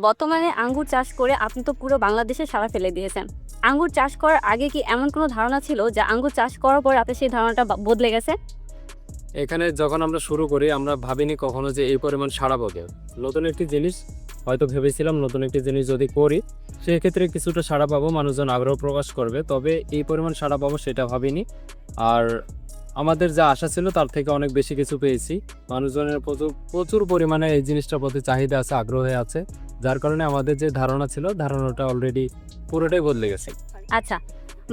বর্তমানে আঙ্গুর চাষ করে আপনি তো পুরো বাংলাদেশে সাড়া ফেলে দিয়েছেন। আঙ্গুর চাষ করার আগে কি এমন কোনো ধারণা ছিল যে আঙ্গুর চাষ করার পর আপনার সেই ধারণাটা বদলে গেছে? এখানে যখন আমরা শুরু করি আমরা ভাবিনি কখনো যে এই পরিমাণ সাড়া পাবে। নতুন একটি জিনিস হয়তো ভেবেছিলাম নতুন একটি জিনিস যদি করি সেক্ষেত্রে কিছুটা সাড়া পাবো, মানুষজন আগ্রহ প্রকাশ করবে, তবে এই পরিমাণ সাড়া পাবো সেটা ভাবিনি। আর আমাদের যা আশা ছিল তার থেকে অনেক বেশি কিছু পেয়েছি। মানুষজনের প্রচুর প্রচুর পরিমাণে এই জিনিসটার প্রতি চাহিদা আছে, আগ্রহ আছে, যার কারণে আমাদের যে ধারণা ছিল ধারণাটা অলরেডি পুরোটাই বদলে গেছে। আচ্ছা,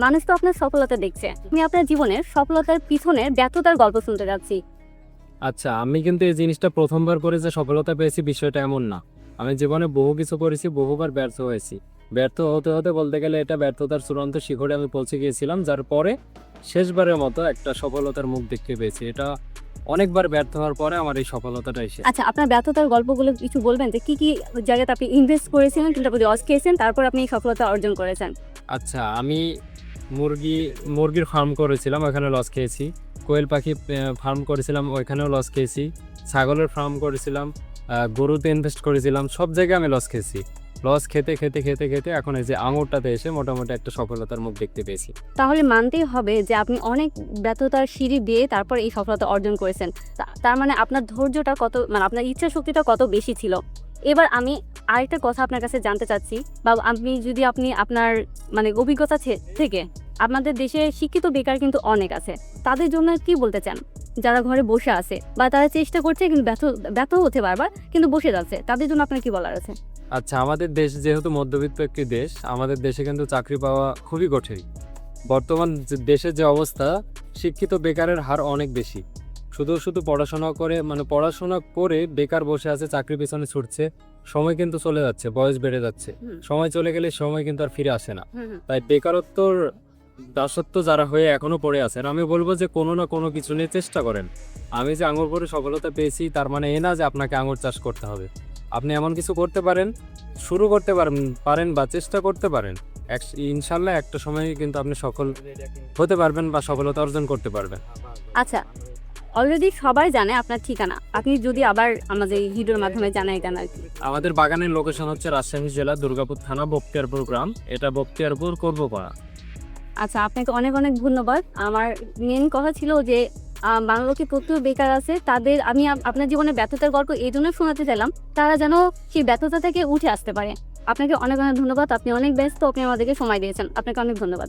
মানুষ তো আপনার সফলতা দেখছে। আমি আপনার জীবনের সফলতার পিছনের ব্যর্থতার গল্প শুনতে যাচ্ছি। আচ্ছা, আমি কিন্তু এই জিনিসটা প্রথমবার করে যে সফলতা পেয়েছি বিষয়টা এমন না। আমি জীবনে বহু কিছু করেছি, বহুবার ব্যর্থ হয়েছি। ব্যর্থ হতে হতে বলতে গেলে এটা ব্যর্থতার চূড়ান্ত শিখরে আমি পৌঁছে গিয়েছিলাম, যার পরে শেষবারের মতো একটা সফলতার মুখ দেখতে পেয়েছি। এটা অনেকবার ব্যর্থ হওয়ার পরে আমার এই সফলতাটা এসেছে। আচ্ছা, আপনার ব্যর্থতার গল্পগুলো কিছু বলবেন যে কি জায়গাতে আপনি ইনভেস্ট করেছিলেন কিন্তু আপনি লস খেয়েছেন, তারপর আপনি এই সফলতা অর্জন করেছেন? আচ্ছা, আমি মুরগির ফার্ম করেছিলাম, ওখানে লস খেয়েছি। কোয়েল পাখি ফার্ম করেছিলাম, ওইখানেও লস খেয়েছি। ছাগলের ফার্ম করেছিলাম, গরুতে ইনভেস্ট করেছিলাম, সব জায়গায় আমি লস খেয়েছি। লস খেতে খেতে খেতে খেতে এখন এই যে আঙুরটাতে এসে মোটামুটি একটা সফলতার মুখ দেখতে পেয়েছি। তাহলে মানতেই হবে যে আপনি অনেক ব্যর্থতার সিঁড়ি দিয়ে তারপর এই সফলতা অর্জন করেছেন। তার মানে আপনার ধৈর্যটা কত, মানে আপনার ইচ্ছা শক্তিটা কত বেশি ছিল। এবার আমি আরেকটা কথা আপনার কাছে জানতে চাচ্ছি, বা আপনি আপনার মানে অভিজ্ঞতা থেকে, আপনাদের দেশে শিক্ষিত বেকার কিন্তু অনেক আছে, তাদের জন্য কি বলতে চান? যারা ঘরে বসে আছে বা তারা চেষ্টা করছে কিন্তু ব্যর্থ হচ্ছে বারবার, কিন্তু বসে যাচ্ছে, তাদের জন্য আপনার কি বলার আছে? আচ্ছা, আমাদের দেশ যেহেতু মধ্যবিত্ত একটি দেশ, আমাদের দেশে কিন্তু চাকরি পাওয়া খুবই কঠিন। বর্তমান দেশের যে অবস্থা, শিক্ষিত বেকারের হার অনেক বেশি। শুধু শুধু পড়াশোনা করে বেকার বসে আছে, চাকরির পেছনে ছুটছে, সময় কিন্তু চলে যাচ্ছে, বয়স বেড়ে যাচ্ছে। সময় চলে গেলে সময় কিন্তু আর ফিরে আসে না। তাই বেকারত্বর দাসত্ব যারা হয়ে এখনো পড়ে আছেন, আমি বলবো যে কোনো না কোনো কিছু নিয়ে চেষ্টা করেন। আমি যে আঙুর করে সফলতা পেয়েছি তার মানে এ না যে আপনাকে আঙুর চাষ করতে হবে। আপনি এমন কিছু করতে পারেন, শুরু করতে পারেন বা চেষ্টা করতে পারেন, ইনশাল্লাহ একটা সময় কিন্তু আপনি সফল হতে পারবেন বা সফলতা অর্জন করতে পারবেন। আচ্ছা, অলরেডি সবাই জানে আপনার ঠিকানা, আপনি যদি আবার আমাদের এই ভিডিওর মাধ্যমে জানাই দেন আর কি। আমাদের বাগানের লোকেশন হচ্ছে রাজশাহী জেলা দুর্গাপুর থানা বখতিয়ারপুর গ্রাম। এটা বখতিয়ারপুর করবপাড়া। আচ্ছা, আপনাকে অনেক অনেক ধন্যবাদ। আমার মেন কথা ছিল যে বাংলাদেশে প্রচুর বেকার আছে, তাদের আমি আপনার জীবনে ব্যর্থতার গল্প এই জন্য শোনাতে চাইলাম, তারা যেন সেই ব্যর্থতা থেকে উঠে আসতে পারে। আপনাকে অনেক অনেক ধন্যবাদ। আপনি অনেক ব্যস্ত, আপনি আমাদেরকে সময় দিয়েছেন, আপনাকে অনেক ধন্যবাদ।